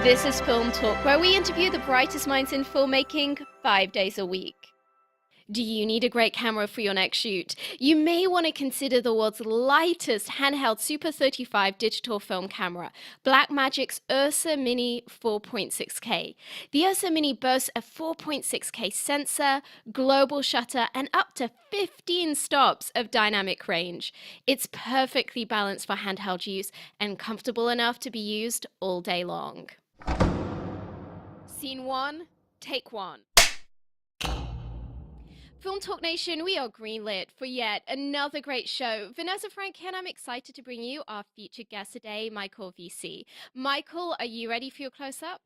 This is Film Talk, where we interview the brightest minds in filmmaking 5 days a week. Do you need a great camera for your next shoot? You may want to consider the world's lightest handheld Super 35 digital film camera, Blackmagic's Ursa Mini 4.6K. The Ursa Mini boasts a 4.6K sensor, global shutter, and up to 15 stops of dynamic range. It's perfectly balanced for handheld use and comfortable enough to be used all day long. Scene 1, take 1. Film Talk Nation, we are greenlit for yet another great show. Vanessa Frank and I'm excited to bring you our featured guest today, Michael Wiese. Michael, are you ready for your close-up?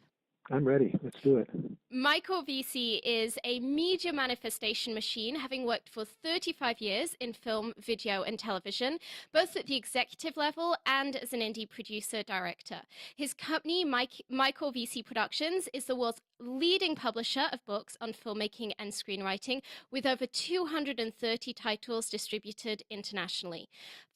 I'm ready. Let's do it. Michael Wiese is a media manifestation machine, having worked for 35 years in film, video, and television, both at the executive level and as an indie producer-director. His company, Michael Wiese Productions, is the world's leading publisher of books on filmmaking and screenwriting, with over 230 titles distributed internationally.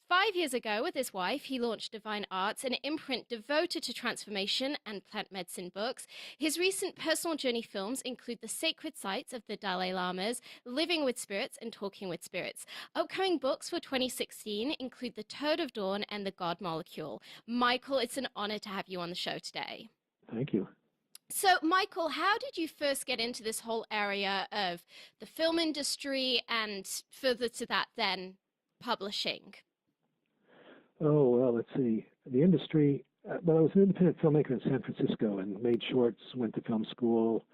5 years ago, with his wife, he launched Divine Arts, an imprint devoted to transformation and plant medicine books. His recent personal journey films include The Sacred Sites of the Dalai Lamas, Living with Spirits, and Talking with Spirits. Upcoming books for 2016 include The Toad of Dawn and The God Molecule. Michael, it's an honor to have you on the show today. Thank you. So, Michael, how did you first get into this whole area of the film industry and further to that then, publishing? Oh, well, let's see. The industry, well, I was an independent filmmaker in San Francisco and made shorts, went to film school,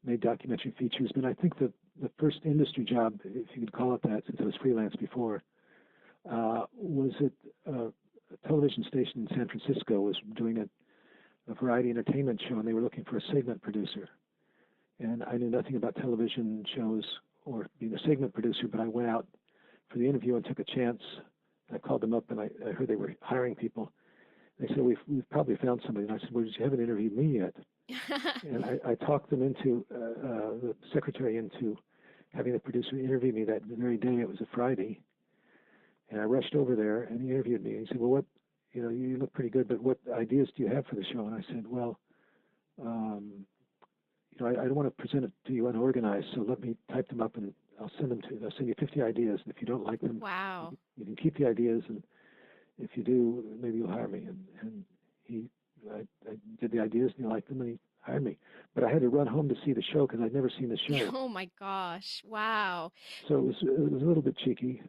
made documentary features. But I think the first industry job, if you could call it that, since I was freelance before, was at a television station in San Francisco, was doing a variety entertainment show, and they were looking for a segment producer. And I knew nothing about television shows or being a segment producer, but I went out for the interview and took a chance. I called them up, and I heard they were hiring people. They said, we've probably found somebody. And I said, well, you haven't interviewed me yet. And I talked them into, the secretary into having the producer interview me that very day. It was a Friday. And I rushed over there, and he interviewed me. And he said, well, you look pretty good, but what ideas do you have for the show? And I said, well, I don't want to present it to you unorganized, so let me type them up and I'll send you 50 ideas, and if you don't like them, wow, you can keep the ideas, and if you do, maybe you'll hire me. And I did the ideas, and he liked them, and he hired me. But I had to run home to see the show because I'd never seen the show. Oh my gosh! Wow. So it was a little bit cheeky,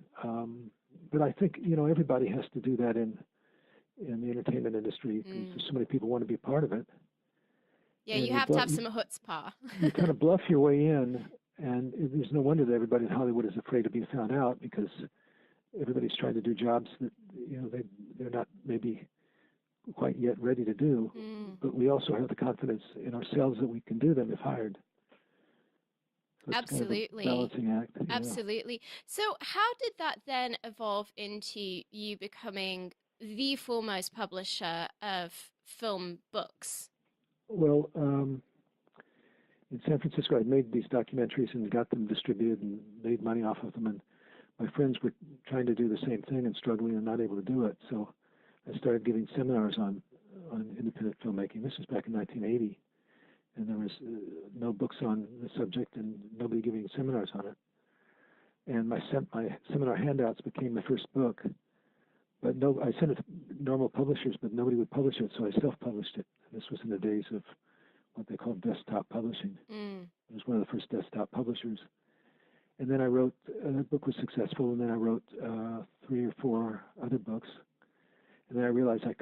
but I think everybody has to do that in the entertainment industry because so many people want to be part of it. Yeah, you have to have some chutzpah. You kind of bluff your way in. And there's no wonder that everybody in Hollywood is afraid of being found out because everybody's trying to do jobs that they're not maybe quite yet ready to do. But we also have the confidence in ourselves that we can do them if hired. So absolutely, kind of a balancing act. Absolutely. So how did that then evolve into you becoming the foremost publisher of film books? Well, in San Francisco, I made these documentaries and got them distributed and made money off of them. And my friends were trying to do the same thing and struggling and not able to do it. So I started giving seminars on independent filmmaking. This was back in 1980. And there was no books on the subject and nobody giving seminars on it. And my seminar handouts became my first book. But I sent it to normal publishers, but nobody would publish it, so I self-published it. And this was in the days of what they called desktop publishing. It was one of the first desktop publishers. And then I wrote, that book was successful, and then I wrote 3 or 4 other books. And then I realized I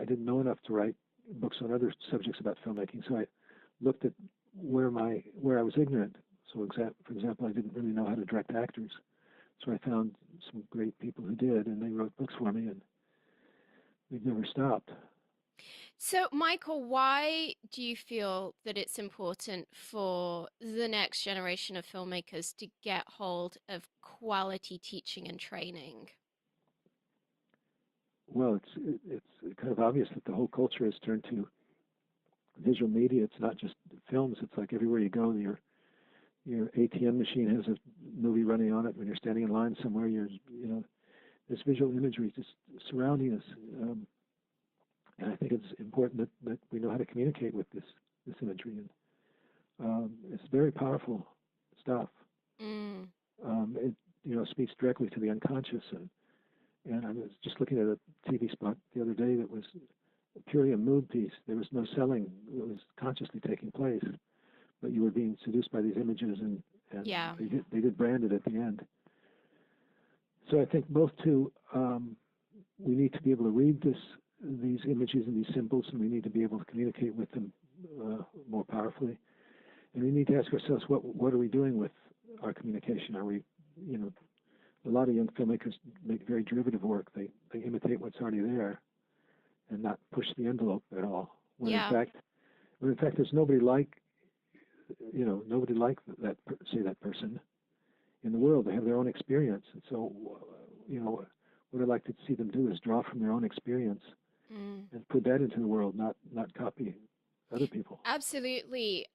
didn't know enough to write books on other subjects about filmmaking, so I looked at where I was ignorant. So for example, I didn't really know how to direct actors. So I found some great people who did, and they wrote books for me, and we've never stopped. So, Michael, why do you feel that it's important for the next generation of filmmakers to get hold of quality teaching and training? Well, it's kind of obvious that the whole culture has turned to visual media. It's not just films. It's like everywhere you go, your ATM machine has a movie running on it. When you're standing in line somewhere, there's visual imagery just surrounding us. And I think it's important that we know how to communicate with this imagery. And it's very powerful stuff. Mm. It speaks directly to the unconscious. And I was just looking at a TV spot the other day that was purely a mood piece. There was no selling. It was consciously taking place, but you were being seduced by these images, and Yeah. they did brand it at the end. So I think both too, we need to be able to read these images and these symbols, and we need to be able to communicate with them more powerfully. And we need to ask ourselves, what are we doing with our communication? Are we, a lot of young filmmakers make very derivative work. They imitate what's already there, and not push the envelope at all. When Yeah. in fact, there's nobody like that person in the world. They have their own experience, and so what I'd like to see them do is draw from their own experience and put that into the world, not copy other people. Absolutely.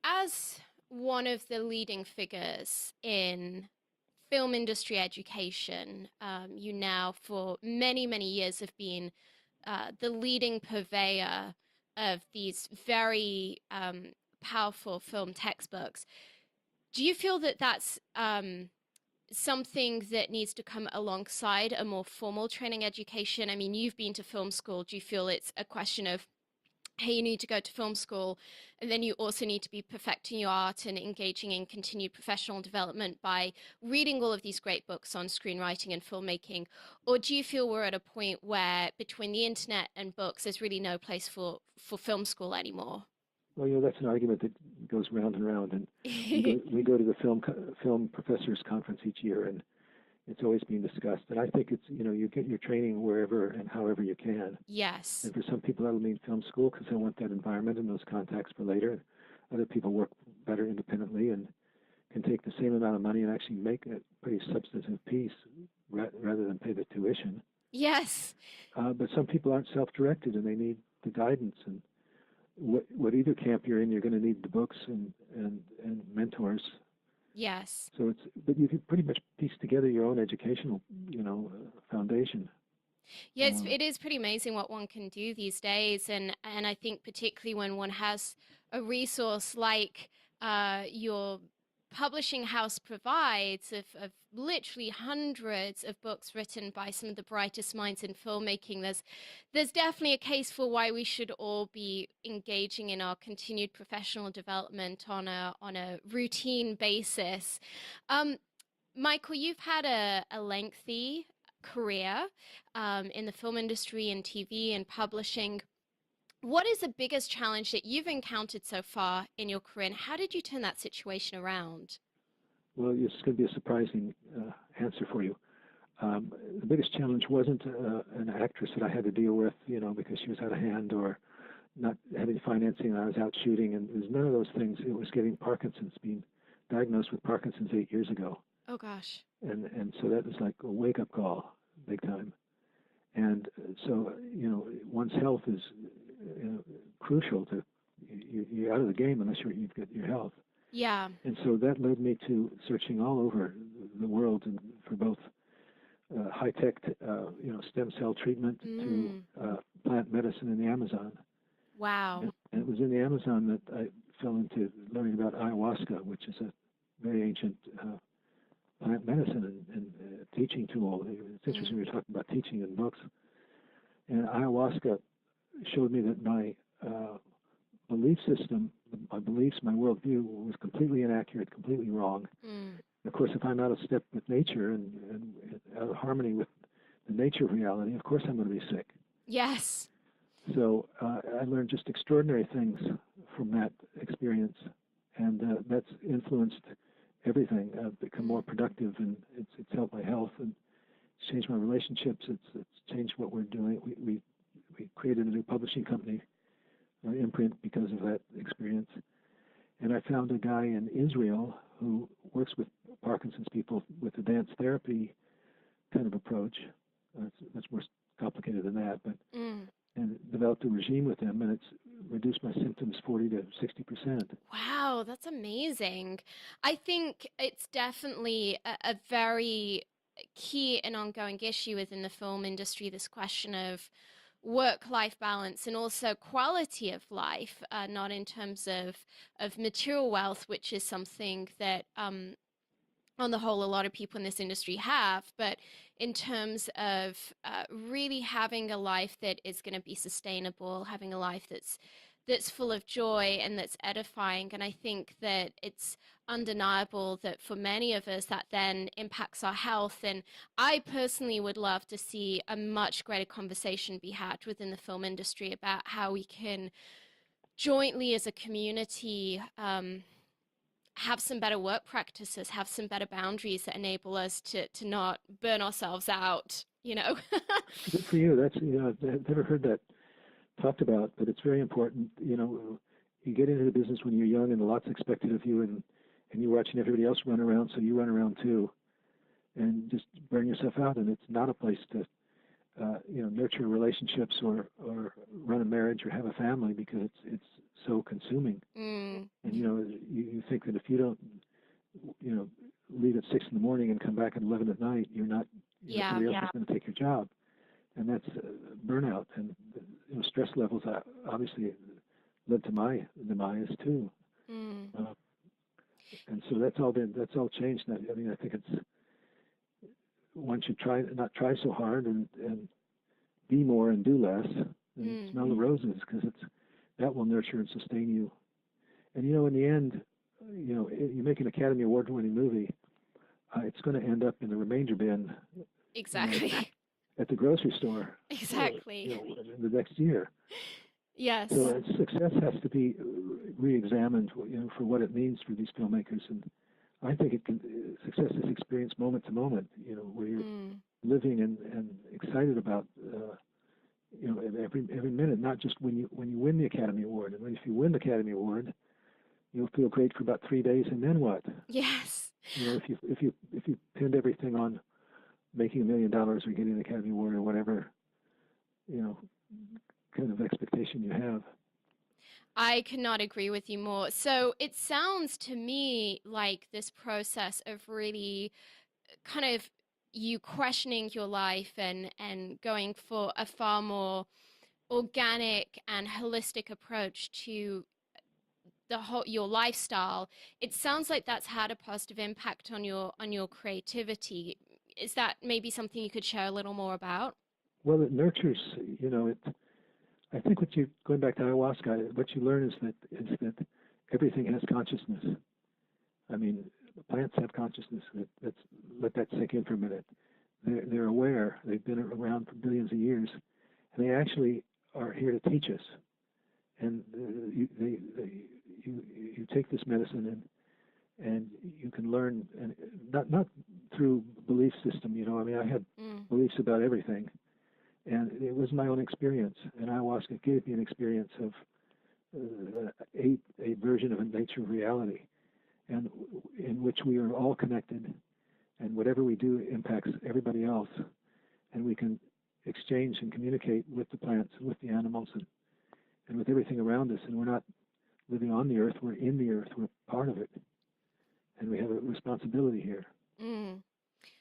As one of the leading figures in film industry education, you now for many, many years have been the leading purveyor of these very powerful film textbooks. Do you feel that that's something that needs to come alongside a more formal training education? I mean, you've been to film school. Do you feel it's a question of, hey, you need to go to film school, and then you also need to be perfecting your art and engaging in continued professional development by reading all of these great books on screenwriting and filmmaking? Or do you feel we're at a point where between the internet and books, there's really no place for film school anymore? Well, that's an argument that goes round and round, and we go to the film professors conference each year, and it's always being discussed. And I think it's you get your training wherever and however you can. Yes. And for some people that'll mean film school because they want that environment and those contacts for later. Other people work better independently and can take the same amount of money and actually make a pretty substantive piece rather than pay the tuition. Yes. But some people aren't self-directed and they need the guidance. And what either camp you're in, you're going to need the books and mentors. Yes. So but you can pretty much piece together your own educational, foundation. Yeah, it is pretty amazing what one can do these days, and I think particularly when one has a resource like your publishing house provides of literally hundreds of books written by some of the brightest minds in filmmaking. There's definitely a case for why we should all be engaging in our continued professional development on a routine basis. Michael, you've had a lengthy career in the film industry and TV and publishing. What is the biggest challenge that you've encountered so far in your career, and how did you turn that situation around? Well, it's going to be a surprising answer for you. The biggest challenge wasn't an actress that I had to deal with, because she was out of hand or not having financing and I was out shooting, and it was none of those things. It was getting Parkinson's, being diagnosed with Parkinson's 8 years ago. Oh, gosh. And so that was like a wake-up call, big time. And so, one's health is crucial to you're out of the game unless you've got your health. Yeah. And so that led me to searching all over the world and for both high-tech, stem cell treatment to plant medicine in the Amazon. Wow. And it was in the Amazon that I fell into learning about ayahuasca, which is a very ancient plant medicine and teaching tool. It's interesting we're talking about teaching in books. And ayahuasca showed me that my belief system, my beliefs, my worldview was completely inaccurate, completely wrong. And of course, if I'm out of step with nature and out of harmony with the nature of reality, of course I'm going to be sick. Yes. So I learned just extraordinary things from that experience, and that's influenced everything. I've become more productive, and it's helped my health, and it's changed my relationships. It's changed what we're doing. We created a new publishing company, imprint, because of that experience. And I found a guy in Israel who works with Parkinson's people with a dance therapy kind of approach. It's much more complicated than that, but and developed a regime with them, and it's reduced my symptoms 40 to 60%. Wow, that's amazing. I think it's definitely a very key and ongoing issue within the film industry, this question of work-life balance and also quality of life, not in terms of material wealth, which is something that on the whole, a lot of people in this industry have, but in terms of really having a life that is going to be sustainable, having a life that's full of joy and that's edifying. And I think that it's undeniable that for many of us that then impacts our health. And I personally would love to see a much greater conversation be had within the film industry about how we can jointly as a community have some better work practices, have some better boundaries that enable us to not burn ourselves out, you know? Good for you. That's, I've never heard that talked about, but it's very important. You get into the business when you're young and a lot's expected of you, and you're watching everybody else run around, so you run around too, and just burn yourself out. And it's not a place to, nurture relationships or run a marriage or have a family, because it's so consuming. Mm. And you think that if you don't, leave at 6 in the morning and come back at 11 at night, you're not. Somebody else is going to take your job, and that's burnout. And stress levels obviously led to my demise too. Mm. And so that's all changed. I mean, I think it's one should not try so hard and be more and do less and smell the roses, because that will nurture and sustain you. And in the end, you make an Academy Award-winning movie, it's going to end up in the remainder bin. Exactly. At the grocery store. Exactly. In the next year. Yes. So success has to be re-examined, for what it means for these filmmakers. And I think success is experienced moment to moment, where you're living and excited about, every minute, not just when you win the Academy Award. And if you win the Academy Award, you'll feel great for about 3 days, and then what? Yes. If you pinned everything on making $1 million or getting an Academy Award or whatever, kind of expectation you have. I could not agree with you more. So it sounds to me like this process of really kind of you questioning your life and going for a far more organic and holistic approach to your lifestyle. It sounds like that's had a positive impact on your creativity. Is that maybe something you could share a little more about? Well, it nurtures, I think going back to ayahuasca, what you learn is that everything has consciousness. I mean, plants have consciousness. Let that sink in for a minute. They're aware. They've been around for billions of years, and they actually are here to teach us. And you take this medicine and you can learn, and not through belief system. I mean, I had beliefs about everything, and it was my own experience. And ayahuasca gave me an experience of a version of a nature of reality, and in which we are all connected, and whatever we do impacts everybody else, and we can exchange and communicate with the plants and with the animals and with everything around us. And we're not living on the earth, we're in the earth, we're part of it, and we have a responsibility here.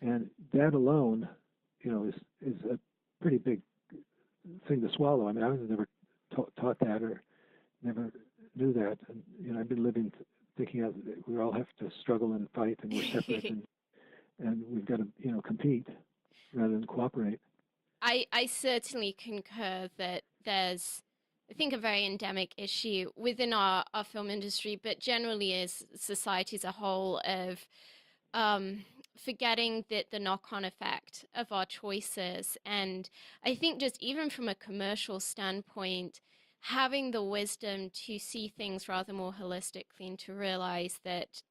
And that alone, is a pretty big thing to swallow. I mean, I was never taught that, or never knew that. And I've been living thinking of we all have to struggle and fight, and we're separate, and we've got to compete rather than cooperate. I certainly concur that there's, I think, a very endemic issue within our film industry, but generally as society as a whole, of forgetting the knock-on effect of our choices. And I think just even from a commercial standpoint, having the wisdom to see things rather more holistically and to realize that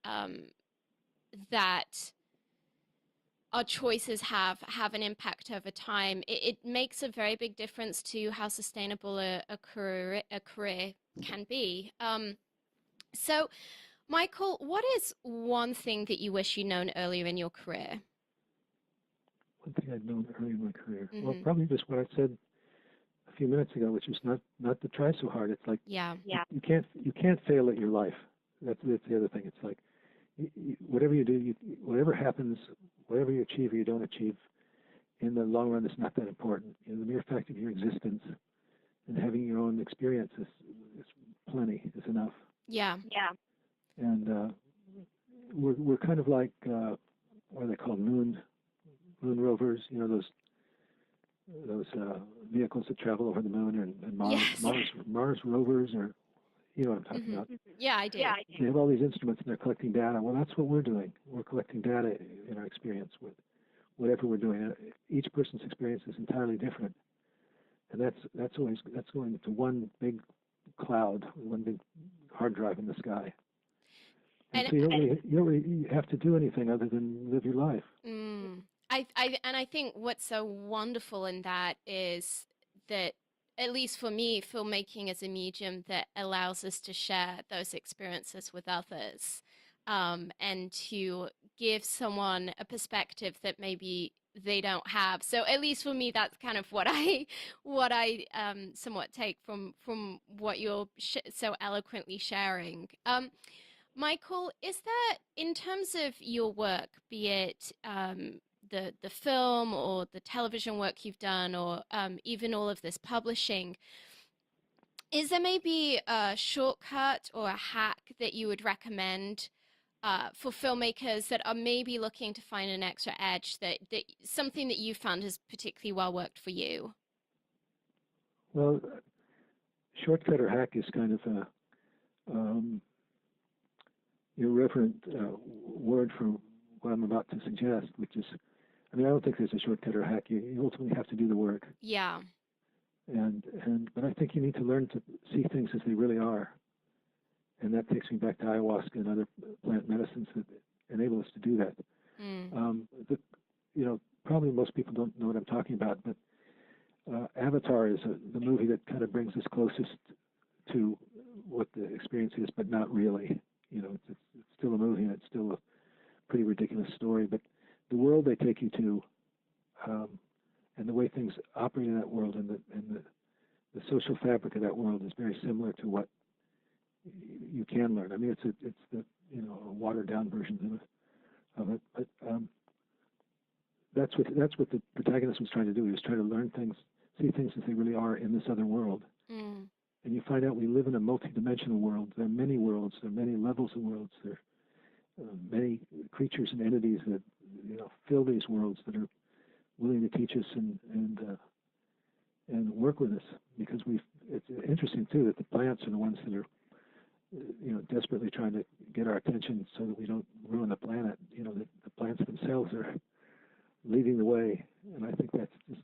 that our choices have an impact over time. It makes a very big difference to how sustainable a career can be. So, Michael, what is one thing that you wish you'd known earlier in your career? One thing I'd known earlier in my career. Well, probably just what I said a few minutes ago, which is not to try so hard. It's like you can't fail at your life. That's the other thing. It's like whatever you do, whatever happens, whatever you achieve or you don't achieve, in the long run, it's not that important. You know, the mere fact of your existence and having your own experience is plenty, is enough. Yeah. And we're kind of like what are they called, moon rovers? You know, those vehicles that travel over the moon and Mars. Yes. Mars rovers, or you know what I'm talking about. Yeah, I do. They have all these instruments and they're collecting data. Well, that's what we're doing. We're collecting data in our experience with whatever we're doing. Each person's experience is entirely different, and that's going to one big cloud, one big hard drive in the sky. And so you don't really have to do anything other than live your life. I think what's so wonderful in that is that, at least for me, filmmaking is a medium that allows us to share those experiences with others, and to give someone a perspective that maybe they don't have. So at least for me, that's kind of what I somewhat take from what you're so eloquently sharing. Michael, is that, in terms of your work, be it the film or the television work you've done, or even all of this publishing, is there maybe a shortcut or a hack that you would recommend for filmmakers that are maybe looking to find an extra edge, that something that you found has particularly well worked for you? Well, shortcut or hack is kind of a irreverent word for what I'm about to suggest, which is, I mean, I don't think there's a shortcut or hack. You ultimately have to do the work. Yeah. But I think you need to learn to see things as they really are. And that takes me back to ayahuasca and other plant medicines that enable us to do that. Probably most people don't know what I'm talking about, but Avatar is the movie that kind of brings us closest to what the experience is, but not really. You know, it's still a movie and it's still a pretty ridiculous story, but the world they take you to, and the way things operate in that world, and the social fabric of that world is very similar to what you can learn. I mean, it's the a watered down version of it, but that's what the protagonist was trying to do. He was trying to learn things, see things as they really are in this other world. And you find out we live in a multi-dimensional world. There are many worlds. There are many levels of worlds. There are many creatures and entities that fill these worlds, that are willing to teach us and work with us. Because it's interesting too that the plants are the ones that are desperately trying to get our attention so that we don't ruin the planet. The plants themselves are leading the way, and I think that's just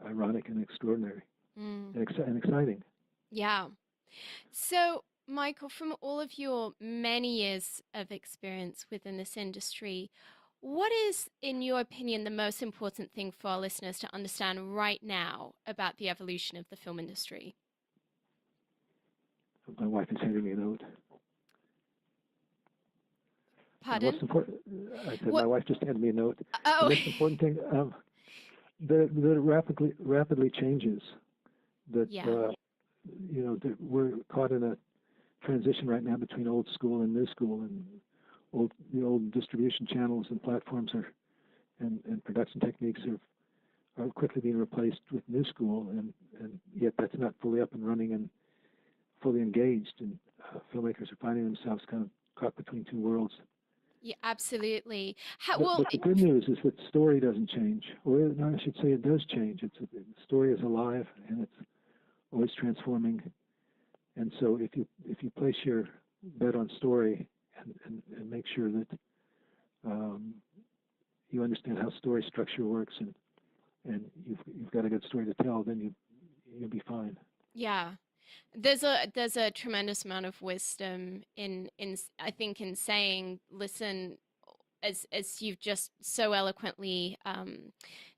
ironic and extraordinary and exciting. Yeah. So, Michael, from all of your many years of experience within this industry, what is, in your opinion, the most important thing for our listeners to understand right now about the evolution of the film industry? My wife is handing me a note. Pardon? What's important? I said my wife just handed me a note. Oh. The most important thing that it rapidly changes. That we're caught in a transition right now between old school and new school, and the old distribution channels and platforms and production techniques are quickly being replaced with new school, and yet that's not fully up and running and fully engaged, and filmmakers are finding themselves kind of caught between two worlds. Yeah, absolutely. But the good news is that story doesn't change, or no, I should say it does change. The story is alive and it's always transforming. And so if you place your bet on story and make sure that you understand how story structure works and you've got a good story to tell, then you'll be fine. Yeah. There's a tremendous amount of wisdom in I think in saying, listen, as you've just so eloquently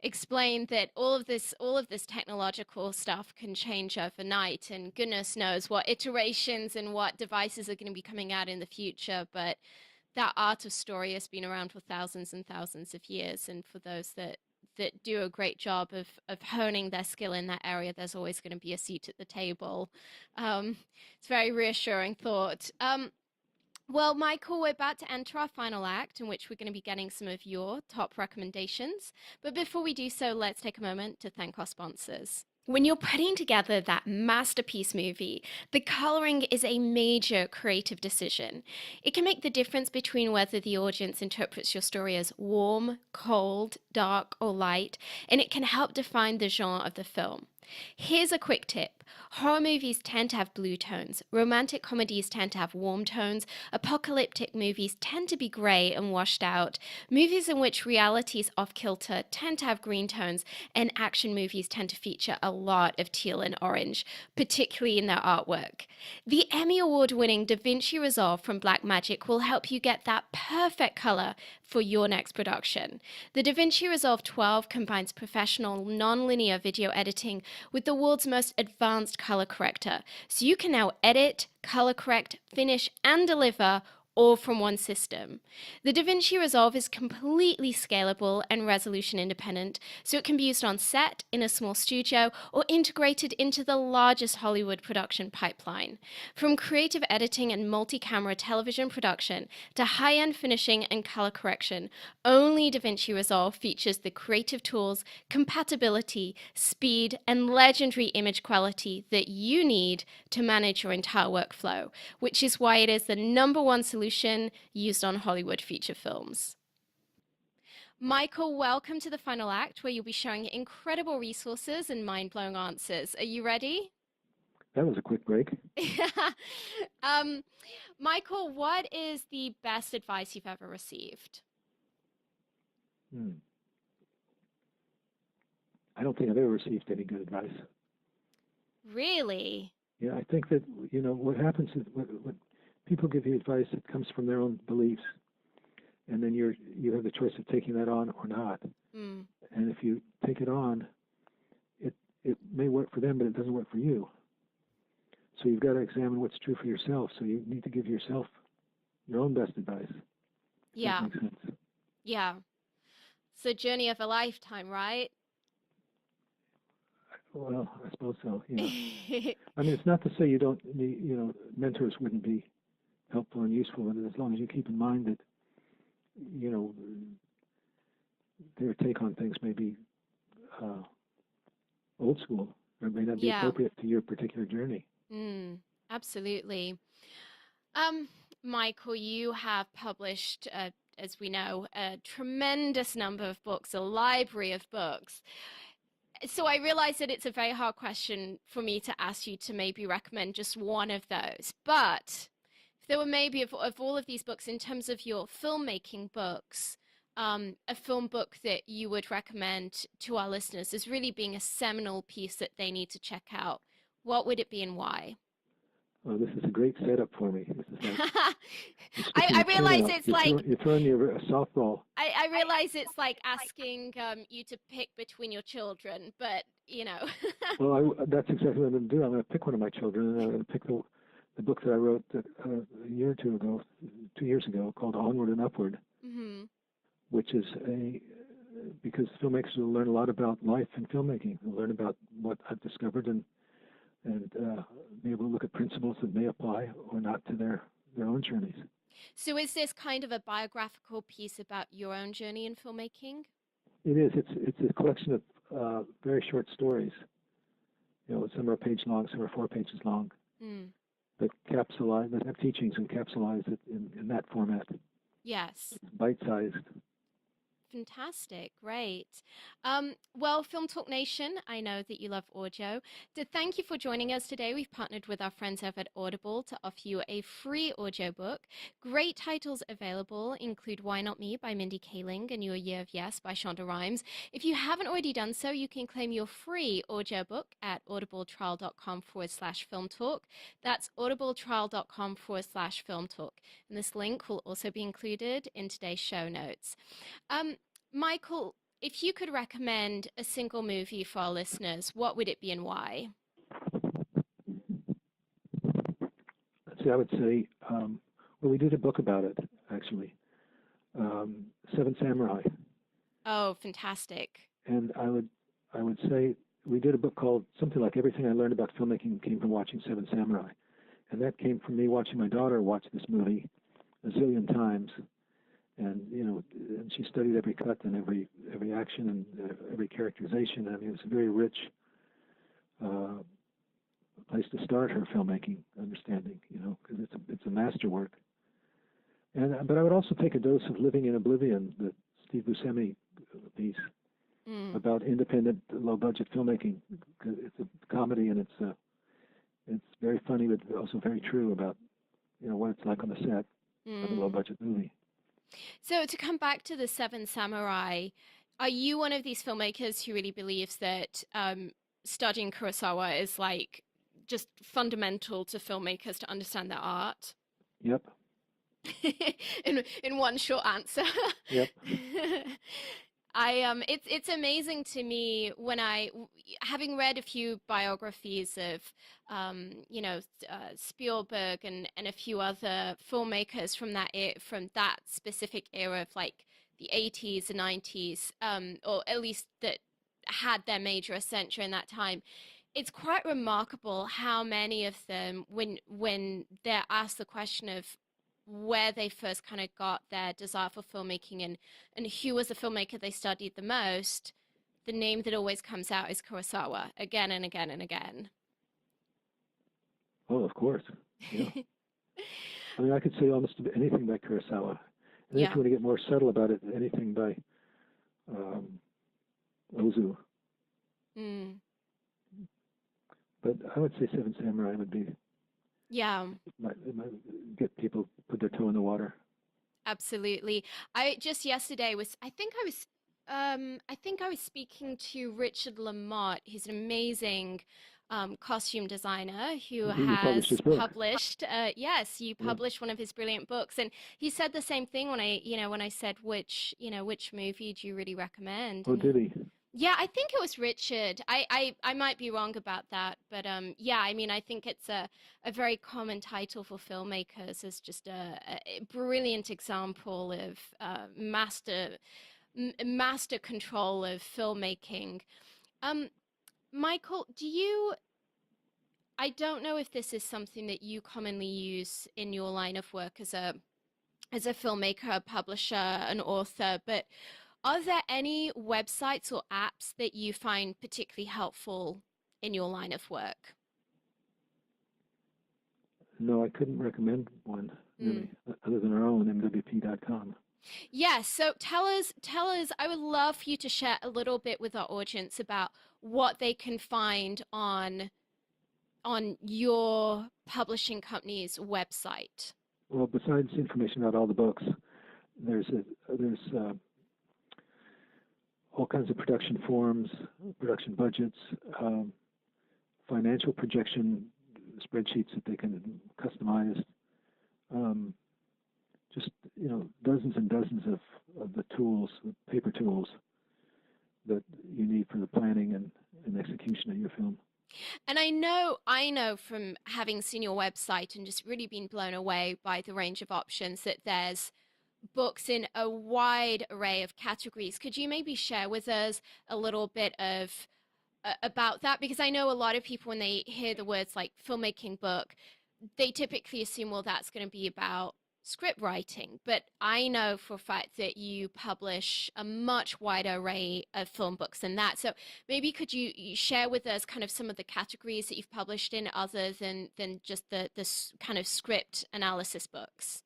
explained, that all of this technological stuff can change overnight, and goodness knows what iterations and what devices are going to be coming out in the future. But that art of story has been around for thousands and thousands of years, and for those that do a great job of honing their skill in that area, there's always going to be a seat at the table. It's a very reassuring thought. Well, Michael, we're about to enter our final act in which we're going to be getting some of your top recommendations. But before we do so, let's take a moment to thank our sponsors. When you're putting together that masterpiece movie, the coloring is a major creative decision. It can make the difference between whether the audience interprets your story as warm, cold, dark, or light, and it can help define the genre of the film. Here's a quick tip. Horror movies tend to have blue tones, romantic comedies tend to have warm tones, apocalyptic movies tend to be grey and washed out, movies in which reality is off kilter tend to have green tones, and action movies tend to feature a lot of teal and orange, particularly in their artwork. The Emmy Award winning Da Vinci Resolve from Blackmagic will help you get that perfect color for your next production. The Da Vinci Resolve 12 combines professional non-linear video editing with the world's most advanced color corrector, so you can now edit, color correct, finish, and deliver all from one system. The DaVinci Resolve is completely scalable and resolution independent, so it can be used on set, in a small studio, or integrated into the largest Hollywood production pipeline. From creative editing and multi-camera television production to high-end finishing and color correction, only DaVinci Resolve features the creative tools, compatibility, speed, and legendary image quality that you need to manage your entire workflow, which is why it is the #1 solution used on Hollywood feature films. Michael, welcome to the final act where you'll be sharing incredible resources and mind-blowing answers. Are you ready? That was a quick break. Michael, what is the best advice you've ever received? I don't think I've ever received any good advice. Really? Yeah, I think that, what happens is when people give you advice, it comes from their own beliefs, and then you have the choice of taking that on or not. And if you take it on, it may work for them, but it doesn't work for you. So you've got to examine what's true for yourself. So you need to give yourself your own best advice. Yeah. That makes sense. Yeah. It's a journey of a lifetime, right? Well, I suppose so. Yeah. I mean, it's not to say you don't need, mentors wouldn't be helpful and useful, but as long as you keep in mind that, their take on things may be old school, or it may not be appropriate to your particular journey. Absolutely. Michael, you have published, as we know, a tremendous number of books, a library of books. So I realize that it's a very hard question for me to ask you to maybe recommend just one of those. But if there were maybe of all of these books, in terms of your filmmaking books, a film book that you would recommend to our listeners as really being a seminal piece that they need to check out, what would it be and why? Oh, this is a great setup for me. This is like I realize it's you're throwing a softball. I realize it's like asking you to pick between your children, but Well, that's exactly what I'm going to do. I'm going to pick one of my children, and I'm going to pick the book that I wrote a year or 2 years ago, called Onward and Upward, which is because filmmakers will learn a lot about life and filmmaking. They'll learn about what I've discovered and be able to look at principles that may apply or not to their own journeys. So is this kind of a biographical piece about your own journey in filmmaking? It is. It's a collection of very short stories. Some are a page long, some are 4 pages long. That have teachings and capsulize it in that format. Yes. It's bite-sized. Fantastic. Great. Well, Film Talk Nation, I know that you love audio. So thank you for joining us today. We've partnered with our friends over at Audible to offer you a free audiobook. Great titles available include Why Not Me by Mindy Kaling and Your Year of Yes by Shonda Rhimes. If you haven't already done so, you can claim your free audiobook at audibletrial.com/film talk. That's audibletrial.com/film talk. And this link will also be included in today's show notes. Michael, if you could recommend a single movie for our listeners, what would it be and why? See, I would say, we did a book about it, actually, Seven Samurai. Oh, fantastic. And I would say we did a book called something like Everything I Learned About Filmmaking Came from Watching Seven Samurai. And that came from me watching my daughter watch this movie a zillion times, and and she studied every cut and every action and every characterization. I mean, it's a very rich uh, place to start her filmmaking understanding, because it's a masterwork. And but I would also take a dose of Living in Oblivion, the Steve Buscemi piece about independent, low-budget filmmaking. It's a comedy, and it's very funny, but also very true about what it's like on the set of a low-budget movie. So to come back to the Seven Samurai, are you one of these filmmakers who really believes that studying Kurosawa is like just fundamental to filmmakers to understand their art? Yep. in one short answer. Yep. It's amazing to me when having read a few biographies of Spielberg and a few other filmmakers from that specific era of like the 80s and 90s, or at least that had their major ascent during that time. It's quite remarkable how many of them, when they're asked the question of where they first kind of got their desire for filmmaking and who was the filmmaker they studied the most, the name that always comes out is Kurosawa again and again and again. Oh, of course. Yeah. I mean, I could say almost anything by Kurosawa. And if you want to get more subtle about it, anything by Ozu. But I would say Seven Samurai would be. Yeah. It might get people put their toe in the water. Absolutely. I just yesterday I think I was speaking to Richard Lamott. He's an amazing costume designer who has published. Yes, you published one of his brilliant books, and he said the same thing when I said which movie do you really recommend? Oh, did he? Yeah, I think it was Richard. I might be wrong about that, but yeah, I mean, I think it's a very common title for filmmakers. It's just a brilliant example of master control of filmmaking. Michael, I don't know if this is something that you commonly use in your line of work as a filmmaker, a publisher, an author, but are there any websites or apps that you find particularly helpful in your line of work? No, I couldn't recommend one, really, other than our own, mwp.com. Yes, so tell us, I would love for you to share a little bit with our audience about what they can find on your publishing company's website. Well, besides information about all the books, there's all kinds of production forms, production budgets, financial projection spreadsheets that they can customize. Just dozens and dozens of the tools, the paper tools that you need for the planning and execution of your film. And I know from having seen your website and just really been blown away by the range of options that there's books in a wide array of categories. Could you maybe share with us a little bit of about that? Because I know a lot of people, when they hear the words like filmmaking book, they typically assume, well, that's going to be about script writing. But I know for a fact that you publish a much wider array of film books than that. So maybe could you share with us kind of some of the categories that you've published in other than just the kind of script analysis books?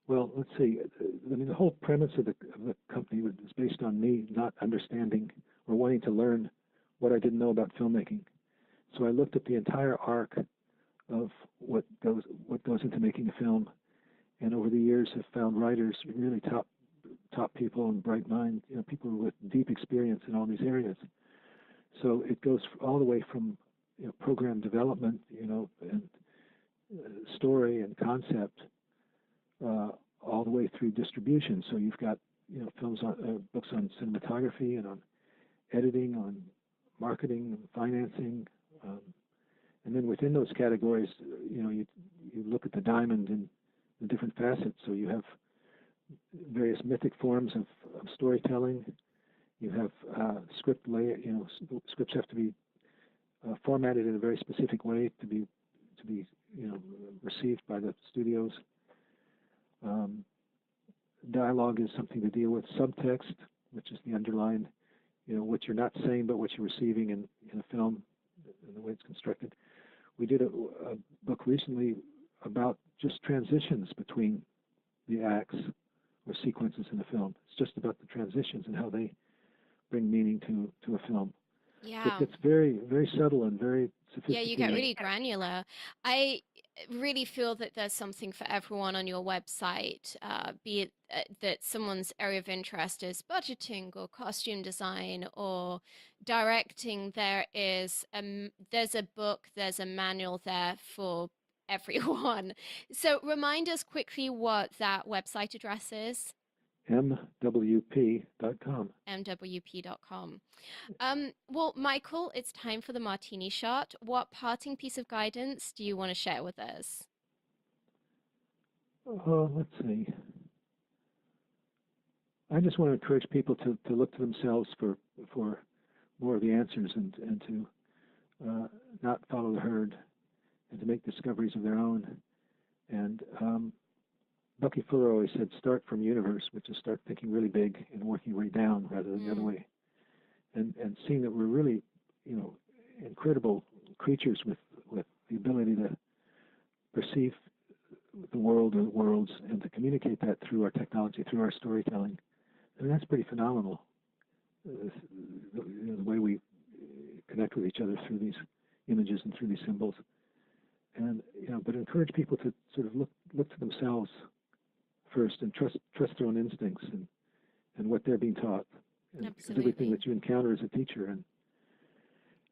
Well, let's see. I mean, the whole premise of the company was based on me not understanding or wanting to learn what I didn't know about filmmaking. So I looked at the entire arc of what goes into making a film, and over the years have found writers, really top people and bright minds, people with deep experience in all these areas. So it goes all the way from program development, and story and concept. All the way through distribution. So you've got books on cinematography and on editing, on marketing, financing, and then within those categories, you look at the diamond in the different facets. So you have various mythic forms of storytelling. You have script scripts have to be formatted in a very specific way to be received by the studios. Um, Dialogue is something to deal with. Subtext, which is the underlined, what you're not saying but what you're receiving in a film and the way it's constructed. We did a book recently about just transitions between the acts or sequences in a film. It's just about the transitions and how they bring meaning to a film. So it Yeah. gets very, very subtle and very Yeah, you get sophisticated. really granular. I really feel that there's something for everyone on your website, be it that someone's area of interest is budgeting or costume design or directing. There's a book, there's a manual there for everyone. So remind us quickly what that website address is. MWP.com. MWP.com. Well, Michael, it's time for the martini shot. What parting piece of guidance do you want to share with us? Let's see. I just want to encourage people to look to themselves for more of the answers and to not follow the herd and to make discoveries of their own. And Bucky Fuller always said, start from universe, which is start thinking really big and working way down rather than the other way. And seeing that we're really, incredible creatures with the ability to perceive the world or worlds and to communicate that through our technology, through our storytelling. I mean, that's pretty phenomenal. The way we connect with each other through these images and through these symbols. And but encourage people to sort of look to themselves first and trust their own instincts and what they're being taught. And Absolutely. everything that you encounter as a teacher.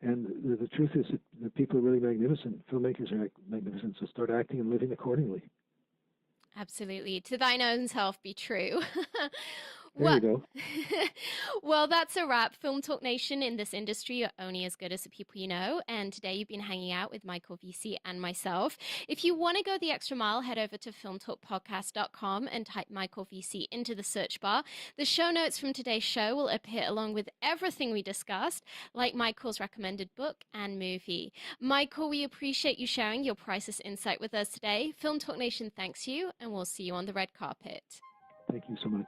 And the truth is that people are really magnificent. Filmmakers are magnificent. So start acting and living accordingly. Absolutely. To thine own self be true. There you go. Well, that's a wrap. Film Talk Nation, in this industry, you're only as good as the people you know. And today you've been hanging out with Michael Wiese and myself. If you want to go the extra mile, head over to filmtalkpodcast.com and type Michael Wiese into the search bar. The show notes from today's show will appear along with everything we discussed, like Michael's recommended book and movie. Michael, we appreciate you sharing your priceless insight with us today. Film Talk Nation thanks you, and we'll see you on the red carpet. Thank you so much.